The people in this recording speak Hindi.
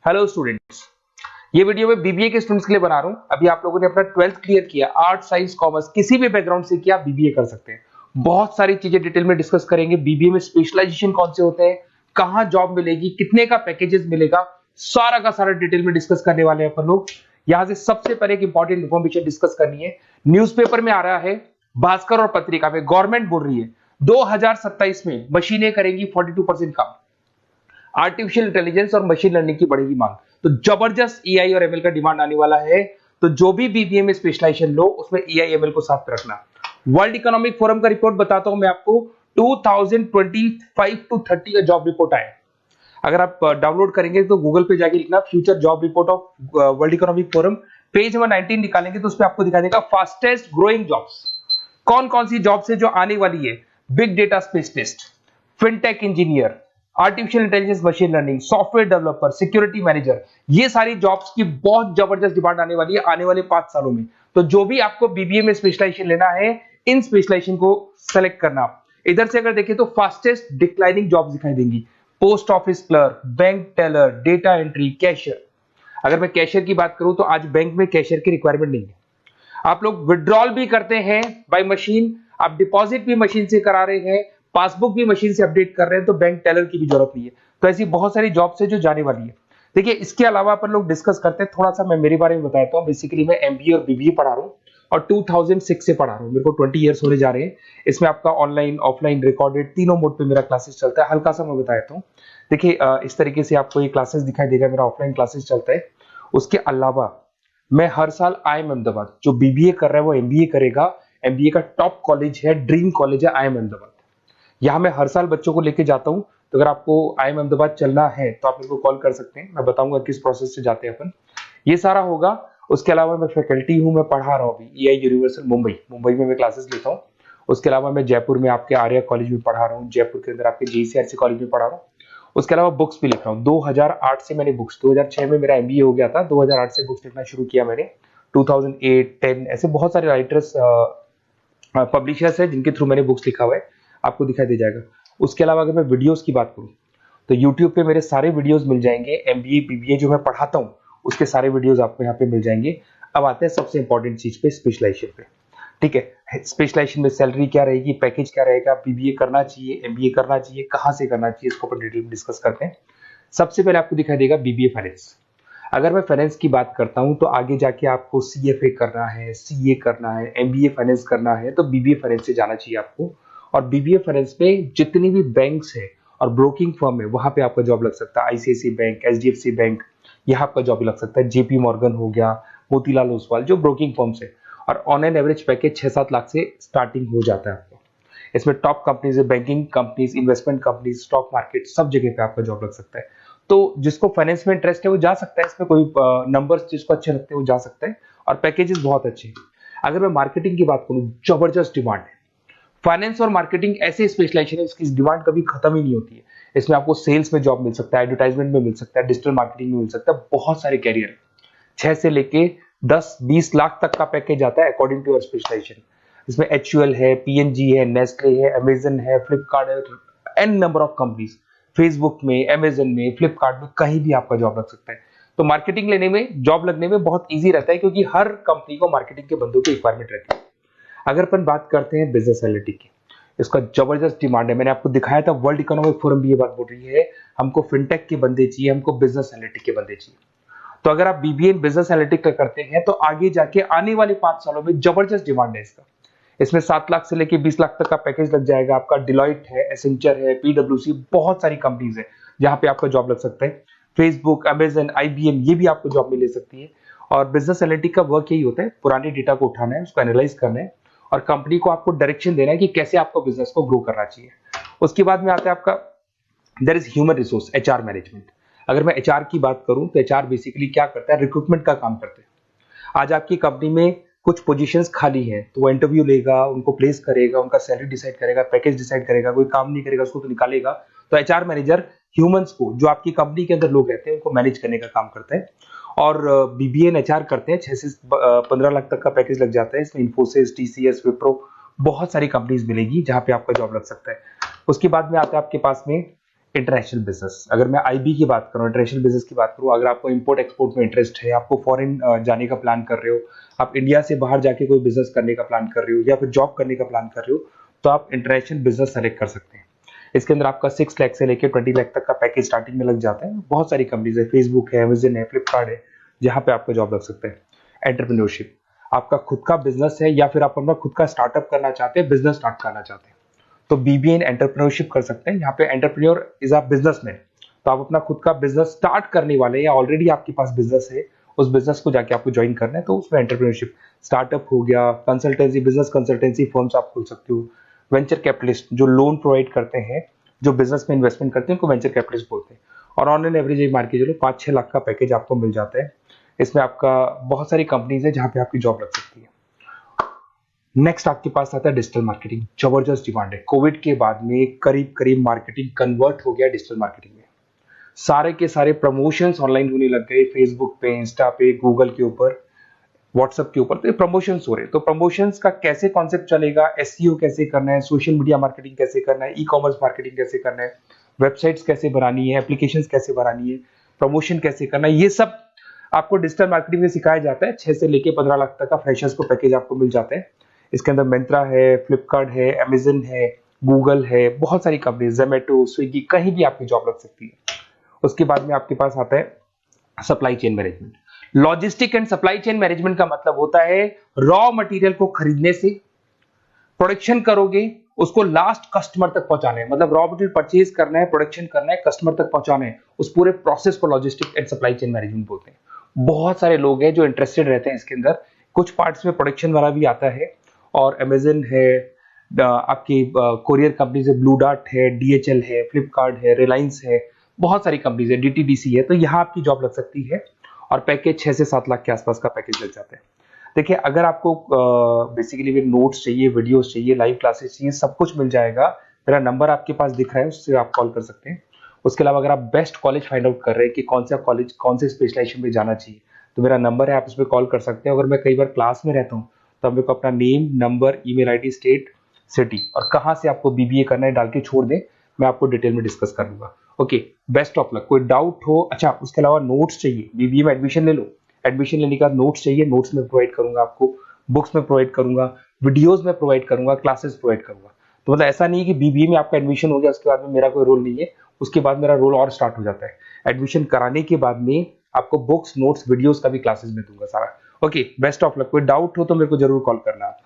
हेलो स्टूडेंट्स, ये वीडियो मैं बीबीए के स्टूडेंट्स के लिए बना रहा हूँ। अभी आप लोगों ने अपना 12th क्लियर किया, आर्ट साइंस कॉमर्स किसी भी बैकग्राउंड से किया, बीबीए कर सकते हैं। बहुत सारी चीजें डिटेल में डिस्कस करेंगे। बीबीए में स्पेशलाइजेशन कौन से होते हैं, कहाँ जॉब मिलेगी, कितने का पैकेजेस मिलेगा, सारा का सारा डिटेल में डिस्कस करने वाले हैं अपन लोग। यहाँ से सबसे पहले एक इंपॉर्टेंट इन्फॉर्मेशन डिस्कस करनी है। न्यूज़पेपर में आ रहा है, भास्कर और पत्रिका में गवर्नमेंट बोल रही है 2027 में मशीनें करेंगी 42% काम। आर्टिफिशियल इंटेलिजेंस और मशीन लर्निंग की बढ़ेगी मांग, तो जबरदस्त एआई और एमएल का डिमांड आने वाला है। तो जो भी बीबीए में स्पेशलाइजेशन लो उसमें एआई एमएल को साथ रखना। वर्ल्ड इकोनॉमिक फोरम का रिपोर्ट बताता हूं मैं आपको, 2025 टू 30 का जॉब रिपोर्ट आया। अगर आप डाउनलोड करेंगे तो गूगल पे जाके लिखना future job report of world economic forum, page number 19 निकालेंगे तो उसमें आपको दिखा देगा फास्टेस्ट ग्रोइंग जॉब्स कौन कौन सी जॉब्स है जो आने वाली है। Big data specialist, fintech engineer, artificial intelligence machine learning, software developer, security manager, ये सारी जॉब्स की बहुत जबरदस्त डिमांड आने वाली है आने वाले 5 सालों में। तो जो भी आपको बीबीए में स्पेशलाइजेशन लेना है, इन स्पेशलाइजेशन को सेलेक्ट करना। इधर से अगर देखें तो फास्टेस्ट डिक्लाइनिंग जॉब्स दिखाई देंगी, post office clerk, bank teller, data entry, cashier. अगर मैं कैशियर की बात करूं तो आज बैंक में कैशियर की रिक्वायरमेंट नहीं है। आप लोग विड्रॉल भी करते हैं बाय मशीन, आप डिपॉजिट भी मशीन से करा रहे हैं, पासबुक भी मशीन से अपडेट कर रहे हैं, तो बैंक टेलर की भी जरूरत नहीं है। तो ऐसी बहुत सारी जॉब्स है जो जाने वाली है। देखिए, इसके अलावा अपन लोग डिस्कस करते हैं, थोड़ा सा मैं मेरे बारे में बताता हूँ। बेसिकली मैं एमबीए और बीबीए पढ़ा रहा हूँ और 2006 से पढ़ा रहा हूँ। मेरे को 20 ईयर्स होने जा रहे हैं। इसमें आपका ऑनलाइन, ऑफलाइन, रिकॉर्डेड तीनों मोड पे मेरा क्लासेस चलता है। हल्का सा मैं बताता हूँ। देखिए, इस तरीके से आपको ये क्लासेस दिखाई देगा, मेरा ऑफलाइन क्लासेस चलता है। उसके अलावा मैं हर साल आईएम अहमदाबाद, जो बीबीए कर रहा है वो एमबीए करेगा। एमबीए का टॉप कॉलेज है, ड्रीम कॉलेज है आईएम अहमदाबाद। यहाँ मैं हर साल बच्चों को लेके जाता हूँ। तो अगर आपको आईएम अहमदाबाद चलना है तो आप मेरे को कॉल कर सकते हैं, मैं बताऊंगा किस प्रोसेस से जाते हैं अपन। ये सारा होगा। उसके अलावा मैं फैकल्टी हूँ, मैं पढ़ा रहा हूँ अभी एआई यूनिवर्सल मुंबई में मैं क्लासेस लेता हूँ। उसके अलावा मैं जयपुर में आपके आर्या कॉलेज में पढ़ा रहा हूँ, जयपुर के अंदर आपके जीसीआरसी कॉलेज में पढ़ा रहा हूँ। उसके अलावा बुक्स भी लिख रहा हूँ। 2008 से मैंने बुक्स, 2006 में मेरा एमबीए हो गया था, 2008 से बुक्स लिखना शुरू किया मैंने। 2008, 10 ऐसे बहुत सारे राइटर्स, पब्लिशर्स है जिनके थ्रू मैंने बुक्स लिखा हुआ है, आपको दिखाई दे जाएगा। उसके अलावा अगर मैं वीडियोस की बात करूं तो यूट्यूब पे मेरे सारे वीडियोस मिल जाएंगे। एमबीए बीबीए जो मैं पढ़ाता हूं उसके सारे वीडियोस आपको यहाँ पे मिल जाएंगे। अब आते हैं सबसे इंपॉर्टेंट चीज पे, स्पेशलाइजेशन पे। ठीक है, स्पेशलाइजेशन में सैलरी क्या रहेगी, पैकेज क्या रहेगा, बीबीए करना चाहिए, एमबीए करना चाहिए, कहाँ से करना चाहिए, इसको अपन डिटेल में डिस्कस करते हैं। सबसे पहले आपको दिखाई देगा बीबीए फाइनेंस। अगर मैं फाइनेंस की बात करता हूं तो आगे जाके आपको सीएफए करना है, सीए करना है, एमबीए फाइनेंस करना है, तो बीबीए फाइनेंस से जाना चाहिए आपको। और बीबीए फाइनेंस में जितनी भी बैंक्स है और ब्रोकिंग फर्म है वहां पे आपका जॉब लग सकता है। आईसीआईसीआई बैंक, एचडीएफसी बैंक, यहाँ आपका जॉब लग सकता है। जेपी मॉर्गन हो गया, मोतीलाल ओसवाल, जो ब्रोकिंग फर्म्स है। और on an average package 6-7 lakh से स्टार्टिंग हो जाता है आपको। इसमें टॉप कंपनीज है, banking companies, investment companies, stock market, सब जगह पे आपका जॉब लग सकता है। तो जिसको फाइनेंस में इंटरेस्ट है वो जा सकता है, इसमें कोई नंबर्स जिसको अच्छे लगते हैं वो जा सकता है, और पैकेजेस बहुत अच्छे हैं। अगर मैं मार्केटिंग की बात करूं, जबरदस्त डिमांड है। फाइनेंस और मार्केटिंग ऐसे स्पेशलाइजेशन है इसकी डिमांड कभी खत्म ही नहीं होती है। इसमें आपको सेल्स में जॉब मिल सकता है, एडवर्टाइजमेंट में मिल सकता है, डिजिटल मार्केटिंग में मिल सकता है, बहुत सारे कैरियर, 6 से लेके 10-20 लाख तक का पैकेज आता है अकॉर्डिंग टू योर स्पेशलाइजेशन। इसमें एचयूएल है, पीएनजी है, नेस्ले है, अमेजन है, फ्लिपकार्ट है, an number of companies. Facebook में, अमेजन में, फ्लिपकार्ट में, कहीं भी आपका जॉब लग सकता है। तो मार्केटिंग लेने में, जॉब लगने में बहुत इजी रहता है, क्योंकि हर कंपनी को मार्केटिंग के बंदों की रिक्वायरमेंट रहती है। अगर अपन बात करते हैं बिजनेस एनालिटिक की, इसका जबरदस्त डिमांड है। मैंने आपको दिखाया था, वर्ल्ड इकोनॉमिक फोरम भी ये बात बोल रही है, हमको फिनटेक के बंदे चाहिए, हमको बिजनेस एनालिटिक के बंदे चाहिए। तो अगर आप बीबीए इन बिजनेस एनालिटिक का करते हैं तो आगे जाके आने वाले 5 सालों में जबरदस्त डिमांड है इसका। इसमें 7 लाख से लेके 20 लाख तक का पैकेज लग जाएगा आपका। डिलॉइट है, एसेंचर है, पीडब्ल्यूसी, बहुत सारी कंपनीज है जहां पे आपका जॉब लग सकता है। फेसबुक, अमेजन, आईबीएम, ये भी आपको जॉब में ले सकती है। और बिजनेस एनालिटिक का वर्क यही होता है, पुराने डेटा को उठाना है, उसको एनालाइज करना है और कंपनी को आपको डायरेक्शन देना है कि कैसे आपको बिजनेस को ग्रो करना चाहिए। उसके बाद में आता है आपका there is human resource, HR management. अगर मैं एचआर की बात करूं तो एचआर बेसिकली क्या करता है, रिक्रूटमेंट का काम करते हैं। आज आपकी कंपनी में कुछ पोजीशंस खाली हैं तो वो इंटरव्यू लेगा, उनको प्लेस करेगा, उनका सैलरी डिसाइड करेगा, पैकेज डिसाइड करेगा, कोई काम नहीं करेगा उसको तो निकालेगा। तो एचआर मैनेजर ह्यूमंस को, जो आपकी कंपनी के अंदर लोग रहते हैं, उनको मैनेज करने का काम करता है। और बीबीए एंड एचआर करते हैं, 6 से 15 लाख तक का पैकेज लग जाता है। इसमें इन्फोसिस, टीसीएस, विप्रो, बहुत सारी कंपनीज मिलेगी जहां पे आपका जॉब लग सकता है। उसके बाद में आता है आपके पास में इंटरनेशनल बिजनेस, अगर मैं आईबी की बात करूं, इंटरनेशनल बिजनेस की बात करूं, अगर आपको इंपोर्ट एक्सपोर्ट में इंटरेस्ट है, आपको फॉरेन जाने का प्लान कर रहे हो, आप इंडिया से बाहर जाके कोई बिजनेस करने का प्लान कर रहे हो या फिर जॉब करने का प्लान कर रहे हो, तो आप इंटरनेशनल बिजनेस सेलेक्ट कर सकते हैं। इसके अंदर आपका 6 लाख से लेकर 20 लाख तक का पैकेज स्टार्टिंग में लग जाता है। बहुत सारी कंपनीज है, फेसबुक है, अमेजन है, फ्लिपकार्ट है, जहां पे आपका जॉब लग सकता है। एंटरप्रेन्योरशिप, आपका खुद का बिजनेस है या फिर आप अपना खुद का स्टार्टअप करना चाहते हैं, बिजनेस स्टार्ट करना चाहते हैं, तो बीबीए इन एंटरप्रेन्योरशिप कर सकते हैं। यहाँ पे एंटरप्रेन्योर इज अ बिजनेसमैन, तो आप अपना खुद का बिजनेस स्टार्ट करने वाले हैं या ऑलरेडी आपके पास बिजनेस है, उस बिजनेस को जाके आपको ज्वाइन करना है, तो उसमें एंटरप्रेन्योरशिप। स्टार्टअप हो गया, कंसल्टेंसी, बिजनेस कंसल्टेंसी फर्म्स आप खोल सकते हो। वेंचर कैपिटलिस्ट जो लोन प्रोवाइड करते हैं, जो बिजनेस में इन्वेस्टमेंट करते हैं, उनको वेंचर कैपिटलिस्ट बोलते हैं। और ऑन एन एवरेज एक मार्केट चलो 5-6 लाख का पैकेज आपको मिल जाता है। इसमें आपका बहुत सारी कंपनीज है जहां पे आपकी जॉब लग सकती है। नेक्स्ट आपके पास आता है डिजिटल मार्केटिंग। जबरदस्त डिमांड है, कोविड के बाद में करीब करीब मार्केटिंग कन्वर्ट हो गया डिजिटल मार्केटिंग में। सारे के सारे प्रमोशंस ऑनलाइन होने लग गए, फेसबुक पे, इंस्टा पे, गूगल के ऊपर, व्हाट्सएप के ऊपर, तो प्रमोशंस हो रहे हैं। तो प्रमोशंस का कैसे कॉन्सेप्ट चलेगा, एसईओ कैसे करना है, सोशल मीडिया मार्केटिंग कैसे करना है, ई कॉमर्स मार्केटिंग कैसे करना है, वेबसाइट्स कैसे बनानी है, एप्लीकेशंस कैसे बनानी है, प्रमोशन कैसे करना है, ये सब आपको डिजिटल मार्केटिंग में सिखाया जाता है। 6 से लेके 15 लाख तक का फ्रेशर्स को पैकेज आपको मिल जाता है। इसके अंदर मिंत्रा है, फ्लिपकार्ट है, अमेजन है, गूगल है, बहुत सारी कंपनी, जोमेटो, स्विगी, कहीं भी आपकी जॉब लग सकती है। उसके बाद में आपके पास आता है supply chain management. Logistic and supply chain management का मतलब होता है रॉ मटेरियल को खरीदने से, प्रोडक्शन करोगे, उसको लास्ट कस्टमर तक पहुंचाना है, मतलब रॉ मटेरियल परचेज करना है, प्रोडक्शन करना है, कस्टमर तक पहुंचाना है, उस पूरे प्रोसेस को logistic and supply chain management बोलते हैं। बहुत सारे लोग हैं जो इंटरेस्टेड रहते हैं इसके अंदर। कुछ पार्ट्स में प्रोडक्शन वाला भी आता है, और अमेजन है, आपकी कोरियर कंपनी से ब्लू डार्ट है, डीएचएल है, फ्लिपकार्ट है, रिलायंस है, बहुत सारी कंपनीज है, डीटीडीसी है, तो यहाँ आपकी जॉब लग सकती है। और पैकेज 6 से 7 लाख के आसपास का पैकेज लग जाता है। देखिए, अगर आपको बेसिकली भी नोट्स चाहिए, वीडियोस चाहिए, लाइव क्लासेस चाहिए, सब कुछ मिल जाएगा। मेरा नंबर आपके पास दिख रहा है, उससे आप कॉल कर सकते हैं। उसके अलावा अगर आप बेस्ट कॉलेज फाइंड आउट कर रहे हैं कि कौन सा कॉलेज, कौन से स्पेशलाइजेशन में जाना चाहिए, तो मेरा नंबर है, आप उस पर कॉल कर सकते हैं। अगर मैं कई बार क्लास में रहता हूँ तो मेरे को अपना name, number, email ID, state, city और कहाँ से आपको बीबीए करना है डाल के छोड़ दें, मैं आपको डिटेल में डिस्कस कर लूंगा। Okay, best of luck. कोई डाउट हो, अच्छा उसके अलावा नोट्स चाहिए, बीबीए में एडमिशन ले लो, एडमिशन लेने के बाद नोट्स चाहिए, नोट्स में प्रोवाइड करूंगा आपको, बुक्स में प्रोवाइड करूंगा, वीडियोस में प्रोवाइड करूंगा, क्लासेस प्रोवाइड करूंगा। तो मतलब ऐसा नहीं है कि बीबीए में आपका एडमिशन हो गया उसके बाद में मेरा कोई रोल नहीं है, उसके बाद मेरा रोल और स्टार्ट हो जाता है। एडमिशन कराने के बाद में आपको बुक्स, नोट्स, वीडियोस का भी क्लासेस में दूंगा सारा। Okay, best of luck. कोई डाउट हो तो मेरे को जरूर कॉल करना आप।